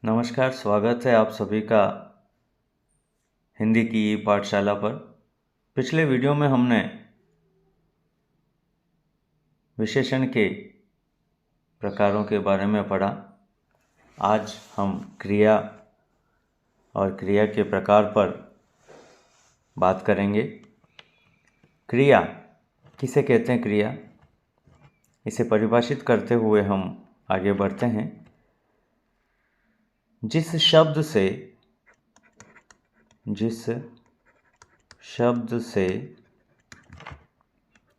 नमस्कार, स्वागत है आप सभी का हिंदी की पाठशाला पर। पिछले वीडियो में हमने विशेषण के प्रकारों के बारे में पढ़ा। आज हम क्रिया और क्रिया के प्रकार पर बात करेंगे। क्रिया किसे कहते हैं? क्रिया, इसे परिभाषित करते हुए हम आगे बढ़ते हैं। जिस शब्द से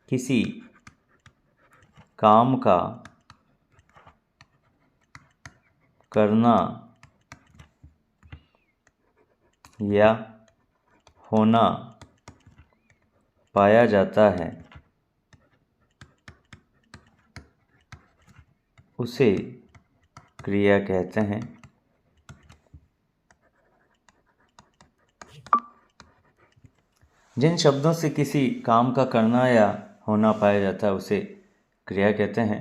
किसी काम का करना या होना पाया जाता है, उसे क्रिया कहते हैं। जिन शब्दों से किसी काम का करना या होना पाया जाता है, उसे क्रिया कहते हैं।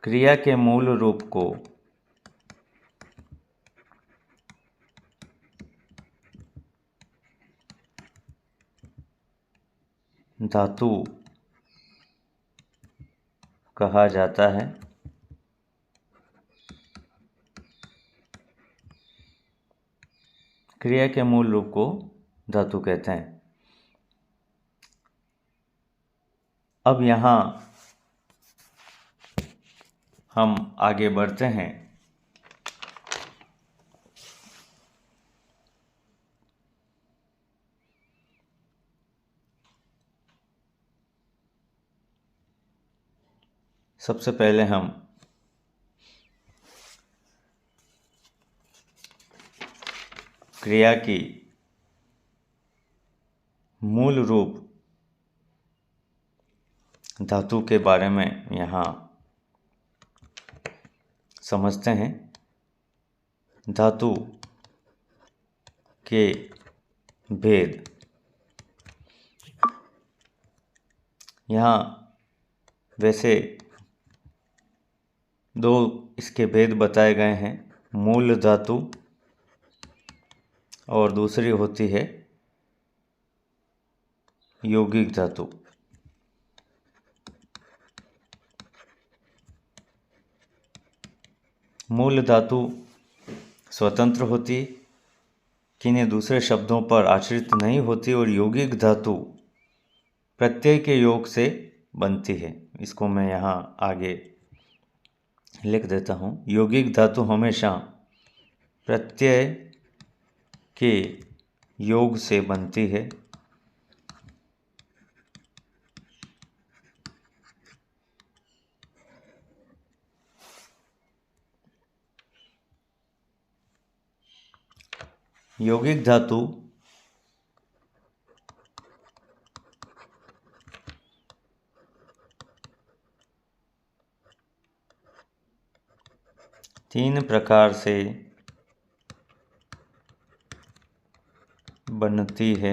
क्रिया के मूल रूप को धातु कहा जाता है। क्रिया के मूल रूप को धातु कहते हैं। अब यहाँ हम आगे बढ़ते हैं। सबसे पहले हम क्रिया की मूल रूप धातु के बारे में यहाँ समझते हैं। धातु के भेद, यहाँ वैसे दो इसके भेद बताए गए हैं। मूल धातु और दूसरी होती है यौगिक धातु। मूल धातु स्वतंत्र होती, किन्हीं दूसरे शब्दों पर आश्रित नहीं होती, और यौगिक धातु प्रत्यय के योग से बनती है। इसको मैं यहाँ आगे लिख देता हूँ। यौगिक धातु हमेशा प्रत्यय के योग से बनती है। यौगिक धातु तीन प्रकार से बनती है।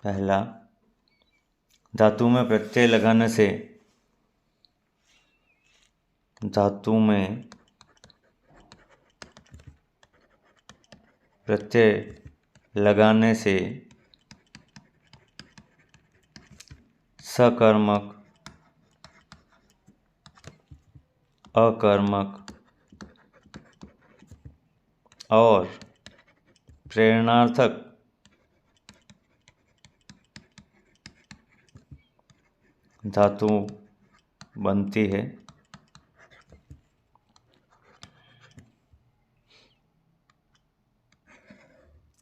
पहला, धातु में प्रत्यय लगाने से सकर्मक, अकर्मक और प्रेरणार्थक धातु बनती है।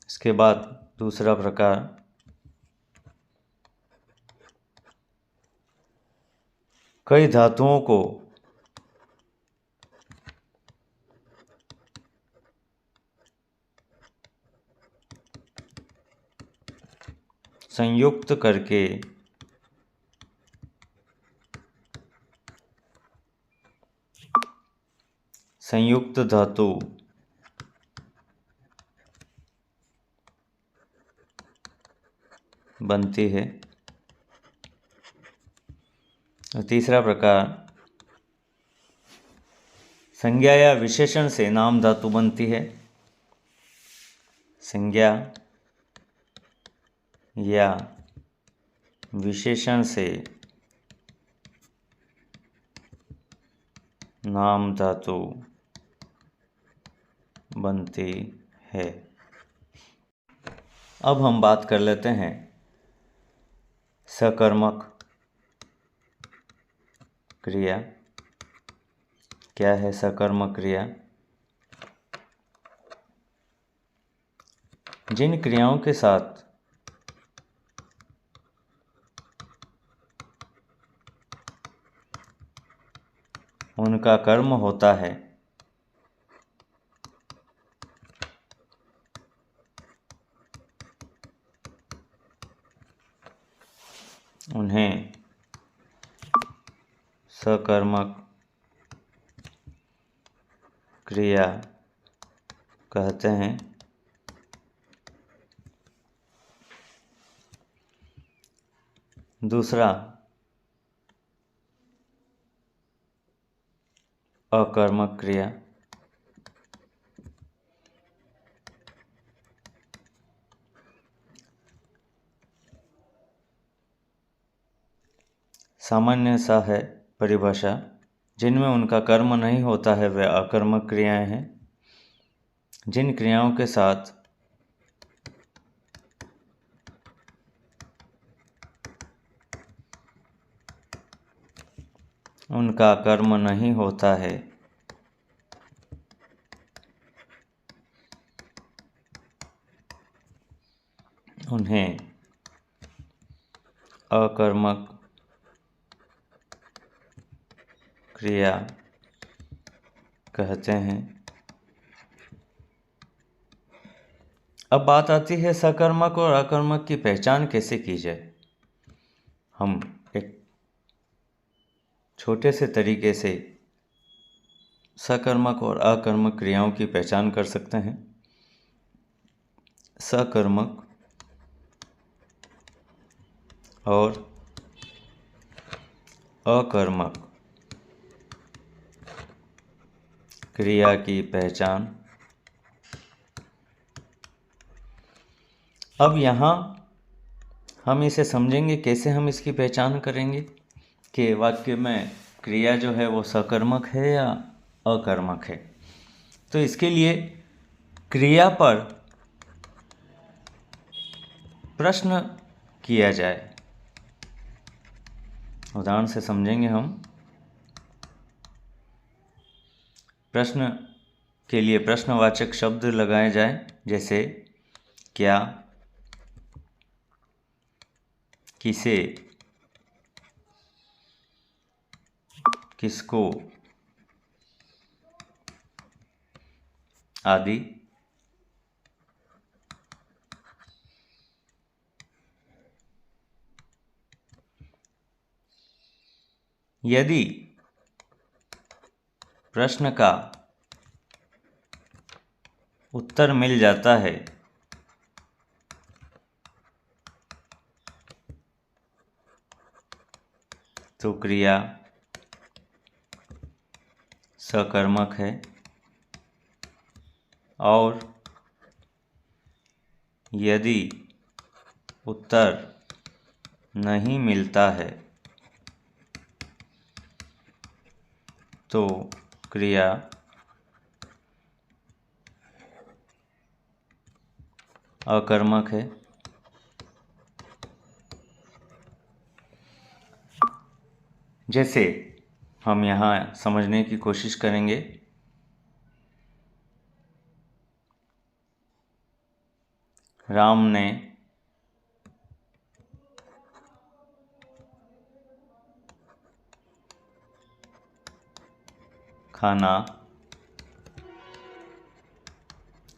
इसके बाद दूसरा प्रकार, कई धातुओं को संयुक्त करके संयुक्त धातु बनती है। तीसरा प्रकार, संज्ञा या विशेषण से नाम धातु बनती है। संज्ञा या विशेषण से नाम धातु बनती है। अब हम बात कर लेते हैं सकर्मक क्रिया। क्या है सकर्मक क्रिया? जिन क्रियाओं के साथ उनका कर्म होता है उन्हें सकर्मक क्रिया कहते हैं। दूसरा, अकर्मक क्रिया। सामान्य सा है परिभाषा, जिनमें उनका कर्म नहीं होता है वे अकर्मक क्रियाएं हैं। जिन क्रियाओं के साथ उनका कर्म नहीं होता है उन्हें अकर्मक क्रिया कहते हैं। अब बात आती है सकर्मक और अकर्मक की पहचान कैसे की जाए। हम एक छोटे से तरीके से सकर्मक और अकर्मक क्रियाओं की पहचान कर सकते हैं। सकर्मक और अकर्मक क्रिया की पहचान। अब यहाँ हम इसे समझेंगे, कैसे हम इसकी पहचान करेंगे कि वाक्य में क्रिया जो है वो सकर्मक है या अकर्मक है। तो इसके लिए क्रिया पर प्रश्न किया जाए। उदाहरण से समझेंगे हम। प्रश्न के लिए प्रश्नवाचक शब्द लगाए जाए, जैसे क्या, किसे, किसको आदि। यदि प्रश्न का उत्तर मिल जाता है तो क्रिया सकर्मक है, और यदि उत्तर नहीं मिलता है तो क्रिया अकर्मक है। जैसे हम यहाँ समझने की कोशिश करेंगे। राम ने खाना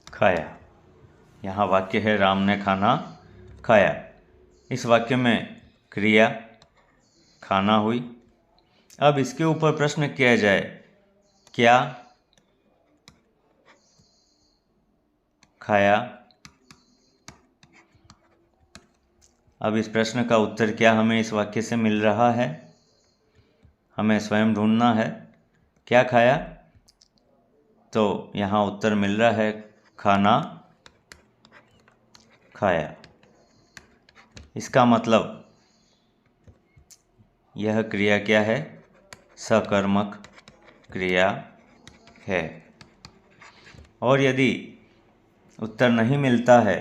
खाया। यहाँ वाक्य है राम ने खाना खाया। इस वाक्य में क्रिया खाना हुई। अब इसके ऊपर प्रश्न किया जाए, क्या खाया। अब इस प्रश्न का उत्तर क्या हमें इस वाक्य से मिल रहा है? हमें स्वयं ढूंढना है। क्या खाया? तो यहाँ उत्तर मिल रहा है खाना खाया। इसका मतलब यह क्रिया क्या है? सकर्मक क्रिया है। और यदि उत्तर नहीं मिलता है,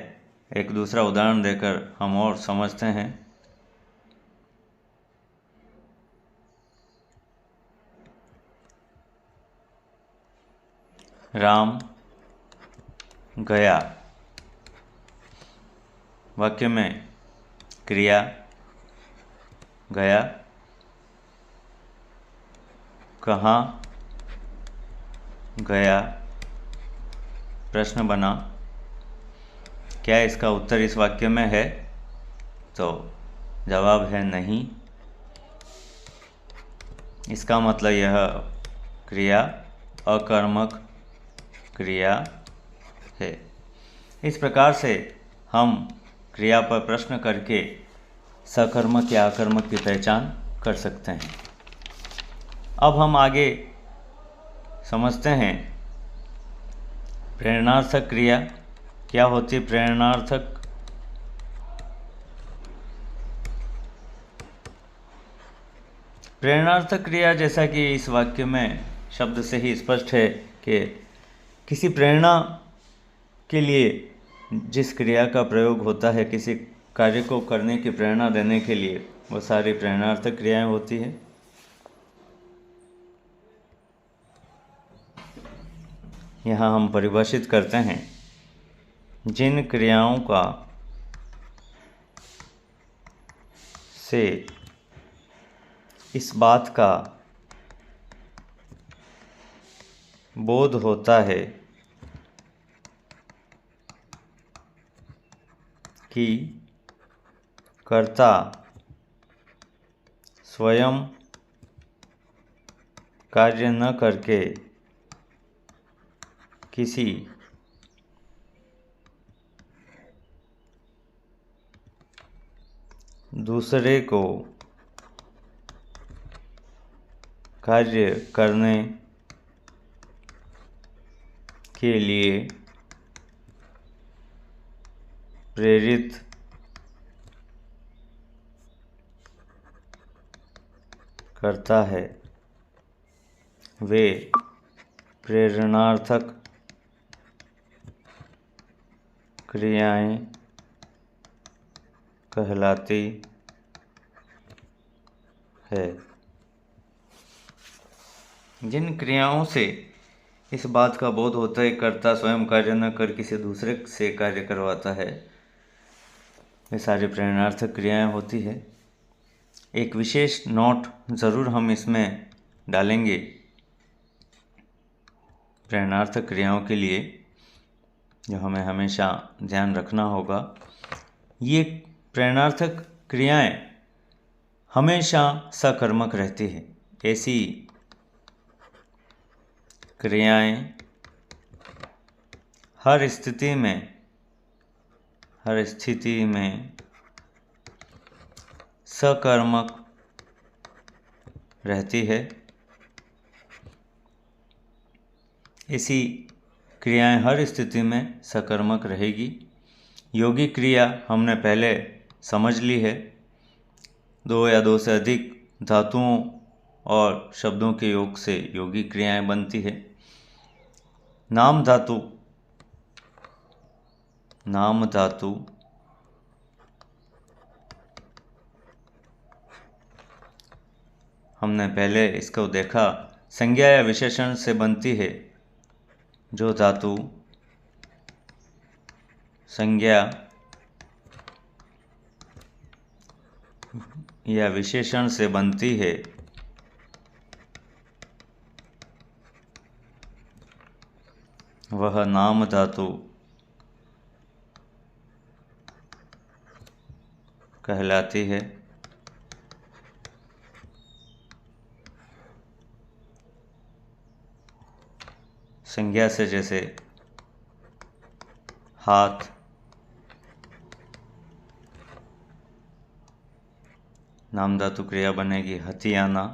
एक दूसरा उदाहरण देकर हम और समझते हैं। राम गया। वाक्य में क्रिया गया, कहाँ गया, प्रश्न बना। क्या इसका उत्तर इस वाक्य में है? तो जवाब है नहीं। इसका मतलब यह क्रिया अकर्मक क्रिया है। इस प्रकार से हम क्रिया पर प्रश्न करके सकर्मक या अकर्मक की पहचान कर सकते हैं। अब हम आगे समझते हैं प्रेरणार्थक क्रिया क्या होती है। प्रेरणार्थक क्रिया, जैसा कि इस वाक्य में शब्द से ही स्पष्ट है कि किसी प्रेरणा के लिए जिस क्रिया का प्रयोग होता है, किसी कार्य को करने की प्रेरणा देने के लिए, वो सारी प्रेरणार्थक क्रियाएं होती है। यहाँ हम परिभाषित करते हैं जिन क्रियाओं का से इस बात का बोध होता है कि कर्ता स्वयं कार्य न करके किसी दूसरे को कार्य करने के लिए प्रेरित करता है, वे प्रेरणार्थक क्रियाएं कहलाती है। जिन क्रियाओं से इस बात का बोध होता है कर्ता स्वयं कार्य न कर किसी दूसरे से कार्य करवाता है, वे सारी प्रेरणार्थक क्रियाएं होती है। एक विशेष नोट ज़रूर हम इसमें डालेंगे प्रेरणार्थक क्रियाओं के लिए, जो हमें हमेशा ध्यान रखना होगा। ये प्रेरणार्थक क्रियाएं हमेशा सकर्मक रहती है। ऐसी क्रियाएं हर स्थिति में सकर्मक रहती है। ऐसी क्रियाएं हर स्थिति में सकर्मक रहेगी। यौगिक क्रिया हमने पहले समझ ली है। दो या दो से अधिक धातुओं और शब्दों के योग से यौगिक क्रियाएं बनती है। नाम धातु हमने पहले इसको देखा, संज्ञा या विशेषण से बनती है। जो धातु संज्ञा या विशेषण से बनती है, वह नाम धातु कहलाती है। संज्ञा से जैसे हाथ, नाम धातु क्रिया बनेगी हथियाना।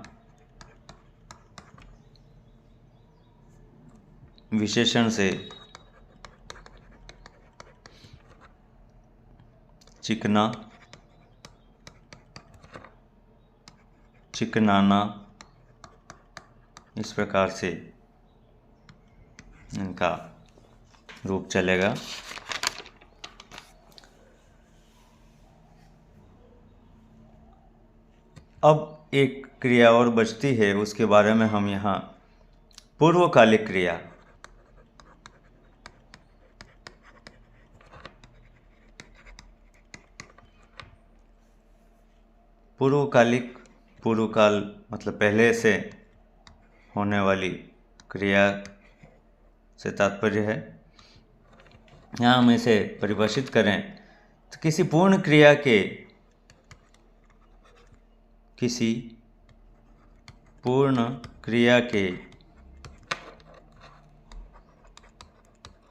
विशेषण से चिकना, चिकनाना, इस प्रकार से इनका रूप चलेगा। अब एक क्रिया और बचती है, उसके बारे में हम यहाँ पूर्वकालिक क्रिया, पूर्वकालिक, पूर्वकाल मतलब पहले से होने वाली क्रिया से तात्पर्य है। यहाँ हम इसे परिभाषित करें तो किसी पूर्ण क्रिया के, किसी पूर्ण क्रिया के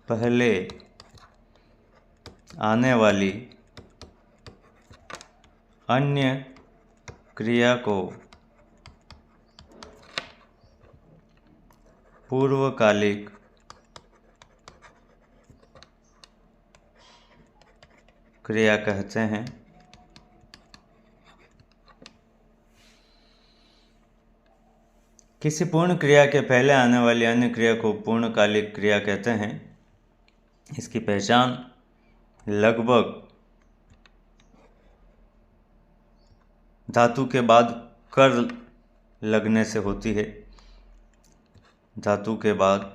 पहले आने वाली अन्य क्रिया को पूर्वकालिक क्रिया कहते हैं। किसी पूर्ण क्रिया के पहले आने वाली अन्य क्रिया को पूर्णकालिक क्रिया कहते हैं। इसकी पहचान लगभग धातु के बाद कर लगने से होती है। धातु के बाद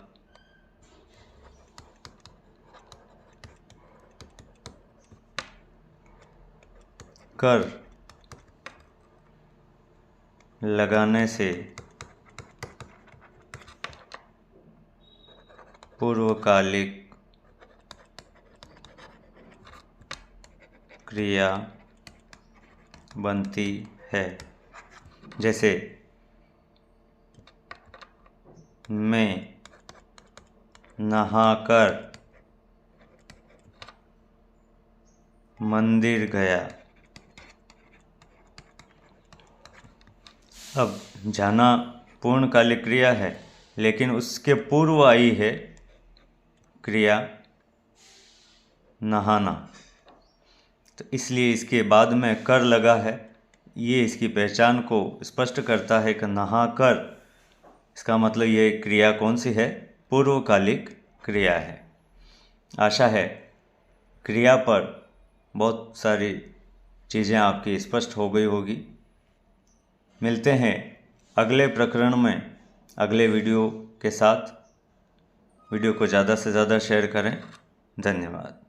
कर लगाने से पूर्वकालिक क्रिया बनती है। जैसे मैं नहाकर मंदिर गया। अब जाना पूर्णकालिक क्रिया है, लेकिन उसके पूर्व आई है क्रिया नहाना, तो इसलिए इसके बाद में कर लगा है। ये इसकी पहचान को स्पष्ट करता है कि नहाकर, इसका मतलब ये क्रिया कौन सी है? पूर्वकालिक क्रिया है। आशा है क्रिया पर बहुत सारी चीज़ें आपकी स्पष्ट हो गई होगी। मिलते हैं अगले प्रकरण में अगले वीडियो के साथ। वीडियो को ज़्यादा से ज़्यादा शेयर करें। धन्यवाद।